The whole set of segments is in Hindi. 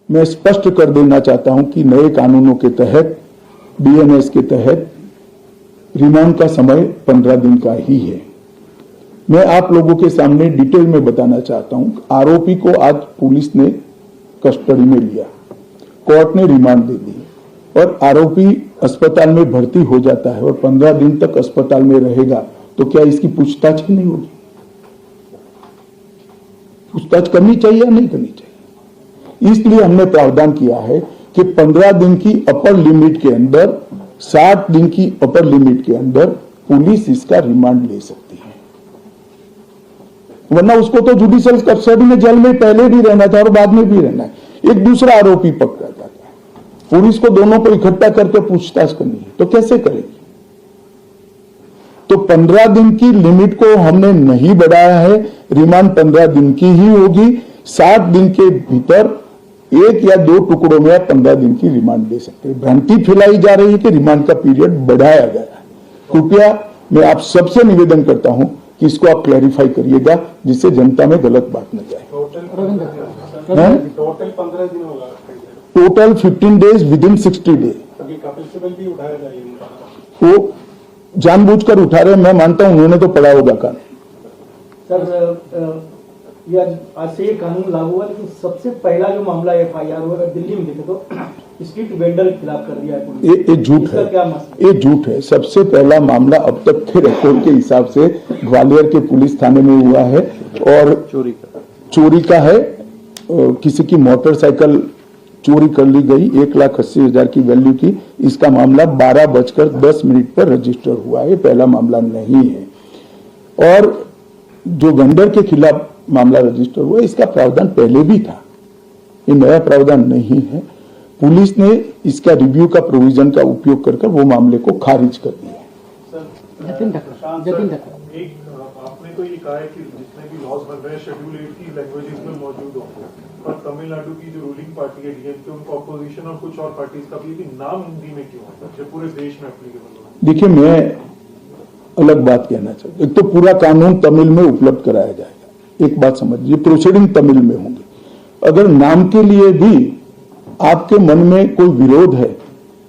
मैं स्पष्ट कर देना चाहता हूं कि नए कानूनों के तहत, बीएनएस के तहत रिमांड का समय 15 दिन का ही है। मैं आप लोगों के सामने डिटेल में बताना चाहता हूं, आरोपी को आज पुलिस ने कस्टडी में लिया, कोर्ट ने रिमांड दे दी और आरोपी अस्पताल में भर्ती हो जाता है और 15 दिन तक अस्पताल में रहेगा, तो क्या इसकी पूछताछ ही नहीं होगी? पूछताछ करनी चाहिए या नहीं करनी चाहिए? इसलिए हमने प्रावधान किया है कि 15 दिन की अपर लिमिट के अंदर, 60 दिन की अपर लिमिट के अंदर पुलिस इसका रिमांड ले सकती है, वरना उसको तो जुडिशियल कस्टडी में जेल में पहले भी रहना था और बाद में भी रहना है। एक दूसरा आरोपी पकड़ा जाता है, पुलिस को दोनों को इकट्ठा करके पूछताछ करनी है, तो कैसे करेगी? तो 15 दिन की लिमिट को हमने नहीं बढ़ाया है, रिमांड 15 दिन की ही होगी। 60 दिन के भीतर एक या दो टुकड़ों में आप 15 दिन की रिमांड ले सकते हैं। भ्रांति फैलाई जा रही है कि रिमांड का पीरियड बढ़ाया गया है। कृपया मैं आप सबसे निवेदन करता हूं कि इसको आप क्लैरिफाई करिएगा, जिससे जनता में गलत बात न जाए। टोटल 15 दिन होगा, total 15 days within 60 days. Kapil Sibal भी उठाया जाएगा, वो जानबूझकर उठा रहे, मैं मानता हूं उन्होंने तो पढ़ा होगा कानून। सर, ये आज से ये कानून लागू हुआ, लेकिन सबसे पहला जो मामला एफआईआर हुआ अगर दिल्ली में देखे तो स्ट्रीट वेंडर के खिलाफ कर दिया है। ये झूठ है, ये झूठ है। सबसे पहला मामला अब तक के रिकॉर्ड के हिसाब से ग्वालियर के पुलिस थाने में हुआ है और चोरी का है। किसी की मोटरसाइकिल चोरी कर ली गई 1,80,000 की वैल्यू की। इसका मामला 12:10 पर रजिस्टर हुआ है, पहला मामला नहीं है। और जो वेंडर के खिलाफ मामला रजिस्टर हुआ, इसका प्रावधान पहले भी था, ये नया प्रावधान नहीं है। पुलिस ने इसका रिव्यू का प्रोविजन का उपयोग कर वो मामले को खारिज कर दिया। आपने तो ये कहा है कि जितने भी लॉज बन रहे हैं शेड्यूल 8 की लैंग्वेजेस में मौजूद होंगे, पर तमिलनाडु की जो रूलिंग पार्टी है डीएमके, उनको अपोजिशन और कुछ और पार्टीज का भी नाम हिंदी में क्यों है, जो पूरे देश में एप्लीकेबल हो? देखिए, मैं अलग बात कहना चाहता हूं। एक तो पूरा कानून तमिल में उपलब्ध कराया जाएगा, एक बात समझिए, प्रोसीडिंग तमिल में होंगे। अगर नाम के लिए भी आपके मन में कोई विरोध है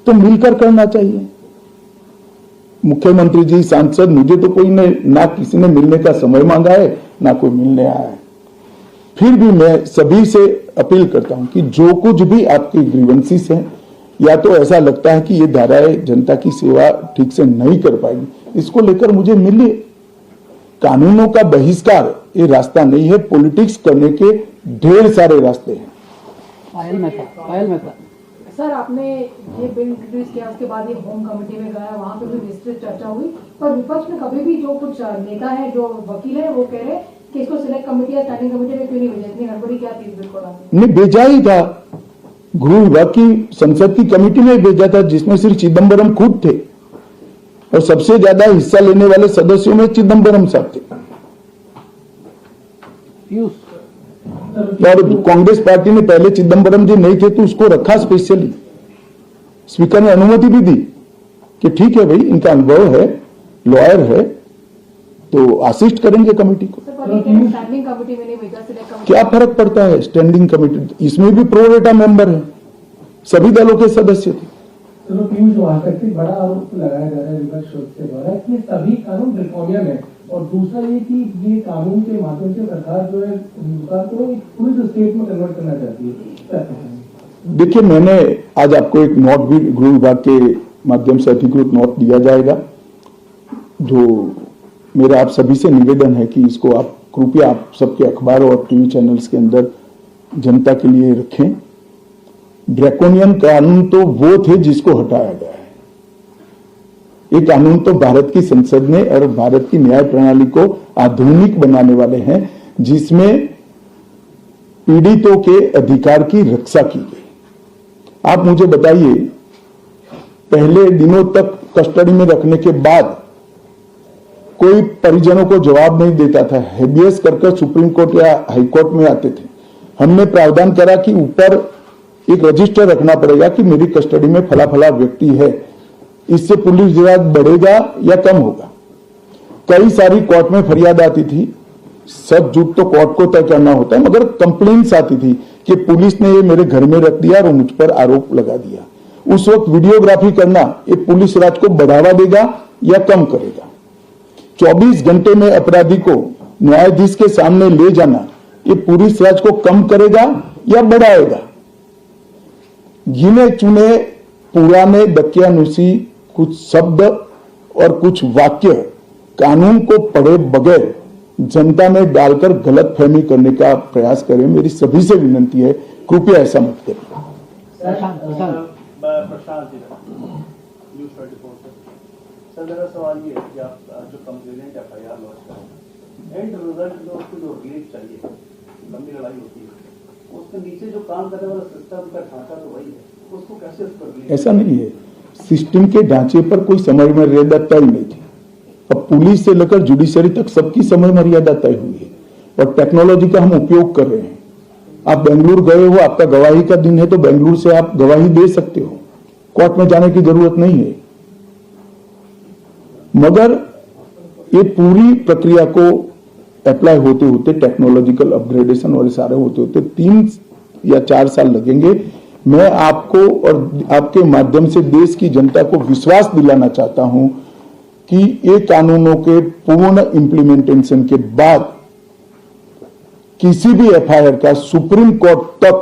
तो मिलकर करना चाहिए। मुख्यमंत्री जी, सांसद, मुझे तो कोई ने ना किसी ने मिलने का समय मांगा है, ना कोई मिलने आया है। फिर भी मैं सभी से अपील करता हूं कि जो कुछ भी आपकी ग्रीवेंसीज हैं, या तो ऐसा लगता है कि ये धाराएं जनता की सेवा ठीक से नहीं कर पाएगी, इसको लेकर मुझे मिलिए। कानूनों का बहिष्कार ये रास्ता नहीं है, पॉलिटिक्स करने के ढेर सारे रास्ते हैं। पायल मेहता सर, आपने ये बिल इंट्रोड्यूस किया, उसके बाद ये होम कमेटी में गया, वहाँ पे भी विस्तृत चर्चा हुई, पर विपक्ष में कभी भी जो कुछ नेता है, जो वकील है, वो कह रहे कि इसको सिलेक्ट कमेटी या स्टैंडिंग कमेटी में क्यों नहीं भेजा, इतनी हड़बड़ी क्या थी इस बिल को? नहीं भेजा ही था, गृह विभाग की संसद की कमेटी में भेजा था, जिसमें सिर्फ चिदम्बरम खुद थे और सबसे ज्यादा हिस्सा लेने वाले सदस्यों में चिदम्बरम साहब थे। और कांग्रेस पार्टी ने पहले चिदम्बरम जी नहीं थे तो उसको रखा स्पेशली, स्पीकर ने अनुमति भी दी कि ठीक है भाई, इनका अनुभव है, लॉयर है, तो असिस्ट करेंगे कमेटी को। स्टैंडिंग कमेटी में नहीं भेजा, सिलेक्ट कमेटी। क्या फर्क पड़ता है स्टैंडिंग कमेटी, इसमें भी प्रो रेटा मेंबर है, सभी दलों के सदस्य थे। चलो पीयूष, वहां तक से बड़ा आरोप लगाया जा रहा है विपक्ष के द्वारा कि सभी कानून ड्रैकोनियन है, और दूसरा ये कि ये कानून के माध्यम से सरकार जो है हिंदुस्तान को एक पुलिस स्टेट में कन्वर्ट करना चाहती है। देखिए, मैंने आज आपको एक नोट भी गृह विभाग के माध्यम से अधिकृत नोट दिया जाएगा, जो मेरा आप सभी से निवेदन है कि इसको आप कृपया आप सबके अखबारों और टीवी चैनल्स के अंदर जनता के लिए रखें। ड्रैकोनियन कानून तो वो थे जिसको हटाया गया है। ये कानून तो भारत की संसद ने और भारत की न्याय प्रणाली को आधुनिक बनाने वाले हैं, जिसमें पीड़ितों के अधिकार की रक्षा की गई। आप मुझे बताइए, पहले दिनों तक कस्टडी में रखने के बाद कोई परिजनों को जवाब नहीं देता था, हेबियस करके सुप्रीम कोर्ट या हाई कोर्ट में आते थे। हमने प्रावधान करा कि ऊपर एक रजिस्टर रखना पड़ेगा कि मेरी कस्टडी में फला फला व्यक्ति है, इससे पुलिस विभाग बढ़ेगा या कम होगा। कई सारी कोर्ट में फरियाद आती थी, सच झूठ तो कोर्ट को तय करना होता है, मगर कंप्लेंट्स आती थी कि पुलिस ने ये मेरे घर में रख दिया और मुझ पर आरोप लगा दिया। उस वक्त वीडियोग्राफी करना ये पुलिस राज को बढ़ावा देगा या कम करेगा? 24 घंटे में अपराधी को न्यायाधीश के सामने ले जाना ये पुलिस राज को कम करेगा या बढ़ाएगा? गिने चुने पुराने दकियानुसी कुछ शब्द और कुछ वाक्य कानून को पढ़े बगैर जनता में डालकर गलत फहमी करने का प्रयास करें। मेरी सभी से विनती है, कृपया ऐसा मत करें। प्रशांत जी, न्यूज़ 24 से। सर मेरा सवाल ये है कि आप जो कंप्लेनेंट FIR लॉन्च करें, एंड रिजल्ट जो उसको जो रिलीफ चाहिए, लंबी लड़ाई होती है, उसके नीचे जो काम करने वाला सिस्टम का ढांचा तो वही है, उसको कैसे उस पर रिलीफ? ऐसा नहीं है, सिस्टम के ढांचे पर कोई समय मर्यादा तय नहीं थी। अब पुलिस से लेकर जुडिशरी तक सबकी समय मर्यादा तय हुई है और टेक्नोलॉजी का हम उपयोग कर रहे हैं। आप बेंगलुरु गए हो, आपका गवाही का दिन है तो बेंगलुरु से आप गवाही दे सकते हो, कोर्ट में जाने की जरूरत नहीं है। मगर ये पूरी प्रक्रिया को अप्लाई होते होते, टेक्नोलॉजिकल अपग्रेडेशन और सारे होते होते 3 या 4 साल लगेंगे। मैं आपको और आपके माध्यम से देश की जनता को विश्वास दिलाना चाहता हूं कि ये कानूनों के पूर्ण इंप्लीमेंटेशन के बाद किसी भी FIR का सुप्रीम कोर्ट तक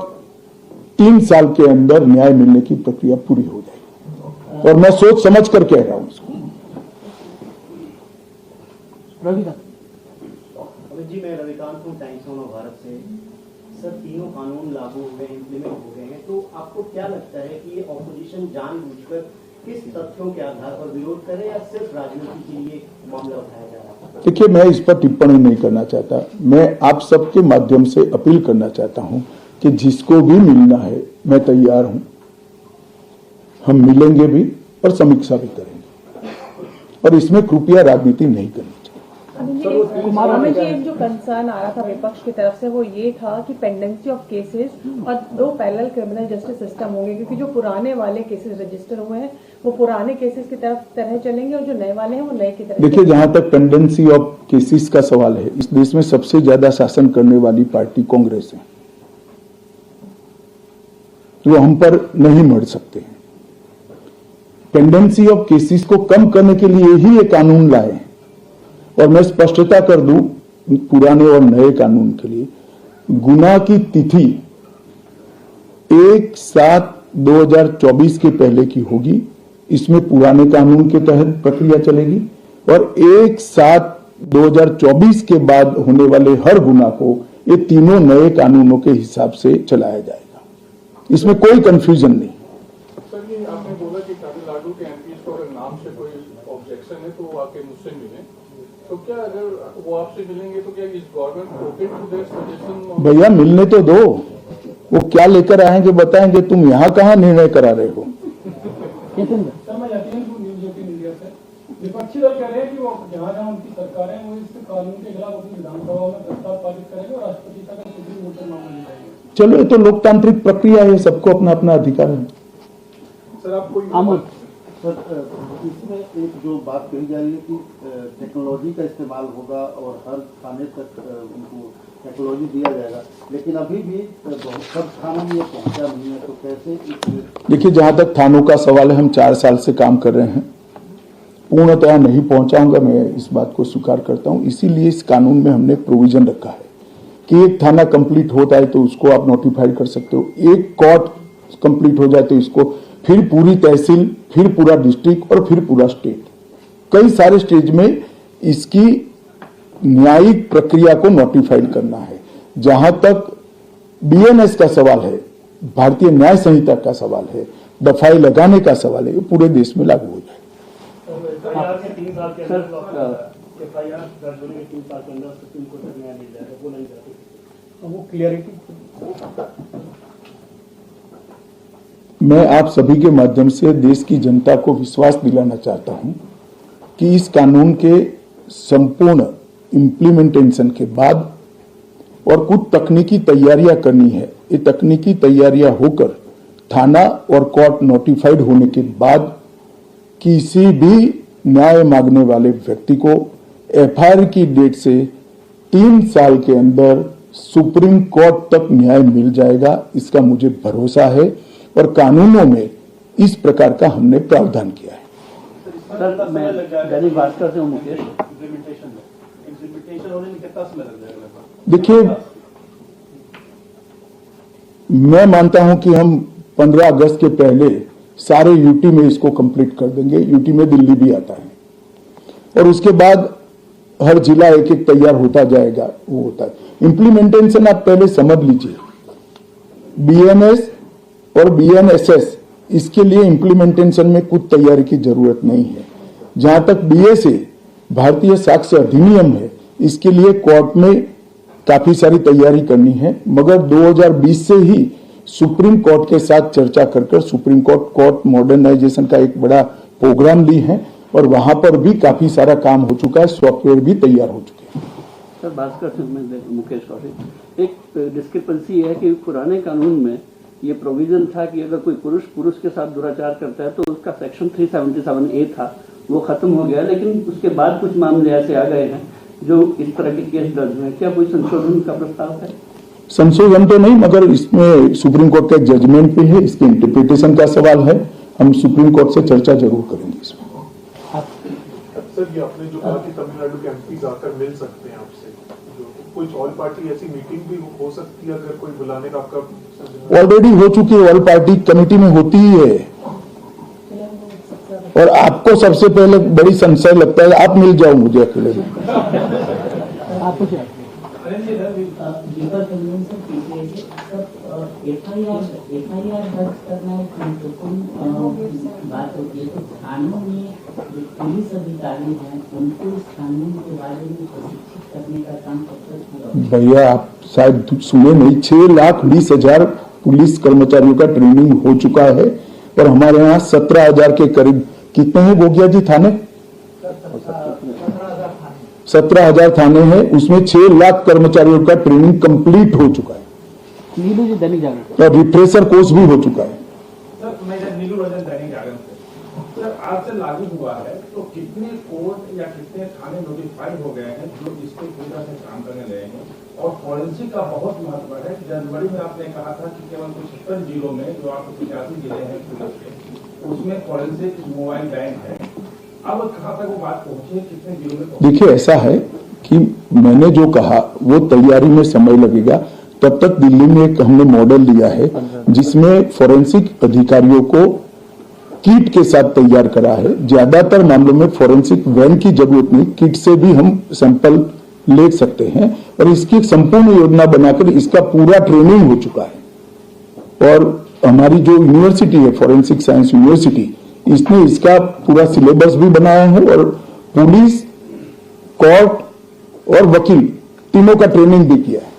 3 साल के अंदर न्याय मिलने की प्रक्रिया पूरी हो जाएगी और मैं सोच समझ कर कह रहा हूं इसको। जी, मैं रविकांत हूँ, टाइम्स ऑफ भारत से। सर, तीनों कानून लागू हो गए, इंप्लीमेंट हो गए हैं, तो आपको क्या लगता है कि ये ऑपोजिशन जानबूझकर किस तथ्यों के आधार पर विरोध करे या सिर्फ राजनीति के लिए मामला उठाया जा रहा है? देखिए, मैं इस पर टिप्पणी नहीं करना चाहता। मैं आप सबके माध्यम से अपील करना चाहता हूं कि जिसको भी मिलना है मैं तैयार हूं, हम मिलेंगे भी और समीक्षा भी करेंगे और इसमें कृपया राजनीति नहीं करनी। अमित जी, एक जो कंसर्न आ रहा था विपक्ष की तरफ से वो ये था कि पेंडेंसी ऑफ केसेस और 2 पैरेलल क्रिमिनल जस्टिस सिस्टम होंगे, क्योंकि जो पुराने वाले केसेस रजिस्टर हुए हैं वो पुराने केसेस की तरह चलेंगे और जो नए वाले हैं वो नए की तरह। देखिए, जहां तक पेंडेंसी ऑफ केसेस का सवाल है, इस देश में सबसे ज्यादा शासन करने वाली पार्टी कांग्रेस है, तो हम पर नहीं मर सकते हैं। पेंडेंसी ऑफ केसेस को कम करने के लिए ही ये कानून लाए और मैं स्पष्टता कर दूं पुराने और नए कानून के लिए, गुनाह की तिथि 1/7/2024 के पहले की होगी, इसमें पुराने कानून के तहत प्रक्रिया चलेगी और 1/7/2024 के बाद होने वाले हर गुनाह को ये तीनों नए कानूनों के हिसाब से चलाया जाएगा, इसमें कोई कंफ्यूजन नहीं। सर, ये आपने बोला कि तमिलनाडु के MPs को अगर नाम से कोई ऑब्जेक्शन है तो वो आके मुझसे मिले, तो क्या अगर वो आपसे मिलेंगे तो क्या इस government open to their suggestion? भैया, मिलने तो दो, वो क्या लेकर आएंगे बताएंगे, तुम यहाँ कहाँ निर्णय करा रहे हो? सर, मैं यकीन हूँ न्यूज़ 18 इंडिया से। विपक्षी दल कह रहे हैं कि वो जहाँ जहाँ उनकी सरकार है वो इस कानून के खिलाफ अपनी विधानसभा में प्रस्ताव पारित करेंगे और राष्ट्रपति तक सुप्रीम कोर्ट में मामला ले जाएंगे। चलो, ये तो लोकतांत्रिक प्रक्रिया है, सबको अपना अपना अधिकार है। सर, आप कोई सर, इसमें एक जो बात कही जा रही है कि टेक्नोलॉजी का इस्तेमाल होगा और हर थाने तक उनको टेक्नोलॉजी दिया जाएगा, लेकिन अभी भी सब थानों में ये पहुंचा नहीं है, तो कैसे? देखिए, जहां तक थानों का सवाल है, हम 4 साल से काम कर रहे हैं, पूर्णतः नहीं पहुंचाऊंगा, मैं इस बात को स्वीकार करता हूं। इसीलिए इस कानून में हमने प्रोविजन रखा है कि एक थाना कंप्लीट होता है तो उसको आप नोटिफाई कर सकते हो, एक कोर्ट कंप्लीट हो जाए तो इसको, फिर पूरी तहसील, फिर पूरा डिस्ट्रिक्ट और फिर पूरा स्टेट, कई सारे स्टेज में इसकी न्यायिक प्रक्रिया को नोटिफाइड करना है। जहां तक BNS का सवाल है, भारतीय न्याय संहिता का सवाल है, दफाई लगाने का सवाल है, ये पूरे देश में लागू हो जाए। FIR के 3 साल के अंदर FIR दर्ज होने के 3 साल के अंदर सुप्रीम कोर्ट तक न्याय मिल जाएगा, वो नहीं जाती, वो क्लियरिटी। मैं आप सभी के माध्यम से देश की जनता को विश्वास दिलाना चाहता हूं कि इस कानून के संपूर्ण इम्प्लीमेंटेशन के बाद और कुछ तकनीकी तैयारियां करनी है, ये तकनीकी तैयारियां होकर थाना और कोर्ट नोटिफाइड होने के बाद किसी भी न्याय मांगने वाले व्यक्ति को FIR की डेट से 3 साल के अंदर सुप्रीम कोर्ट तक न्याय मिल जाएगा, इसका मुझे भरोसा है। और कानूनों में इस प्रकार का हमने प्रावधान किया है। सर मैं दैनिक भास्कर से हूँ मुकेश। इम्प्लीमेंटेशन होने में कितना समय लग जाएगा लगभग? देखिए, मैं मानता हूं कि हम 15 अगस्त के पहले सारे यूटी में इसको कंप्लीट कर देंगे। यूटी में दिल्ली भी आता है और उसके बाद हर जिला एक एक तैयार होता जाएगा, वो होता है। इंप्लीमेंटेशन आप पहले समझ लीजिए, बीएनएस और बीएनएसएस, इसके लिए इंप्लीमेंटेशन में कुछ तैयारी की जरूरत नहीं है। जहां तक बीएसए, भारतीय साक्ष्य अधिनियम है, इसके लिए कोर्ट में काफी सारी तैयारी करनी है, मगर 2020 से ही सुप्रीम कोर्ट के साथ चर्चा कर सुप्रीम कोर्ट मॉडर्नाइजेशन का एक बड़ा प्रोग्राम ली है और वहां पर भी काफी सारा काम हो चुका है, सॉफ्टवेयर भी तैयार हो चुके हैं। सर भास्कर से मैं मुकेश कौशिक, एक डिस्क्रिपेंसी है कि पुराने कानून में ये प्रोविजन था कि अगर कोई पुरुष के साथ दुराचार करता है तो उसका सेक्शन 377A था, वो खत्म हो गया, लेकिन उसके बाद कुछ मामले ऐसे आ गए हैं जो इस तरह के केस दर्ज हुए। क्या कोई संशोधन का प्रस्ताव है? संशोधन तो नहीं, मगर इसमें सुप्रीम कोर्ट का जजमेंट भी है, इसके इंटरप्रिटेशन का सवाल है। हम सुप्रीम कोर्ट से चर्चा जरूर करेंगे इसमें। सर ये आपने जो कहा कि तमिलनाडु के एमपी आकर मिल सकते हैं आपसे, जो कुछ ऑल पार्टी ऐसी मीटिंग भी हो सकती है अगर कोई बुलाने का आपका? ऑलरेडी हो चुकी है, ऑल पार्टी कमेटी में होती ही है। और आपको सबसे पहले बड़ी संशय लगता है, आप मिल जाओ मुझे अकेले में। आपको क्या एफआईआर दर्ज करना एक महत्वपूर्ण बात होती है। तो थानों में जो पुलिस अधिकारी हैं उनको इस कानून के बारे में प्रशिक्षित करने का काम कब तक पूरा? भैया आप शायद सुने नहीं, 6,20,000 पुलिस कर्मचारियों का ट्रेनिंग हो चुका है और हमारे यहाँ 17,000 के करीब, कितने हैं गोगिया जी थाने? 17,000 थाने हैं, उसमें 6 लाख कर्मचारियों का ट्रेनिंग कंप्लीट हो चुका है नीलू जी दैनिक जागरण और रिफ्रेशर कोर्स भी हो चुका है। सर मैं नीलू रंजन दैनिक जागरण से। सर आज से लागू हुआ है तो कितने कोर्ट या कितने थाने नोटिफाइड हो गए हैं जो इस पर पूरी तरह से काम करने लगे हैं? और फॉरेंसिक का बहुत महत्व है। जनवरी में आपने कहा था कि केवल कुछ 70 जिलों में, जो आपको 85 जिले हैं पुलिस के, उसमें फॉरेंसिक मोबाइल बैंक है। अब कहाँ तक वो बात पहुंची है, कितने जिलों में पहुंची? देखिए ऐसा है कि मैंने जो कहा वो तैयारी में समय लगेगा। तब तक दिल्ली में एक हमने मॉडल लिया है जिसमें फोरेंसिक अधिकारियों को किट के साथ तैयार करा है। ज्यादातर मामलों में फोरेंसिक वैन की जरूरत नहीं, किट से भी हम सैंपल ले सकते हैं और इसकी एक संपूर्ण योजना बनाकर इसका पूरा ट्रेनिंग हो चुका है। और हमारी जो यूनिवर्सिटी है, फोरेंसिक साइंस यूनिवर्सिटी, इसने इसका पूरा सिलेबस भी बनाया है और पुलिस, कोर्ट और वकील तीनों का ट्रेनिंग भी किया है।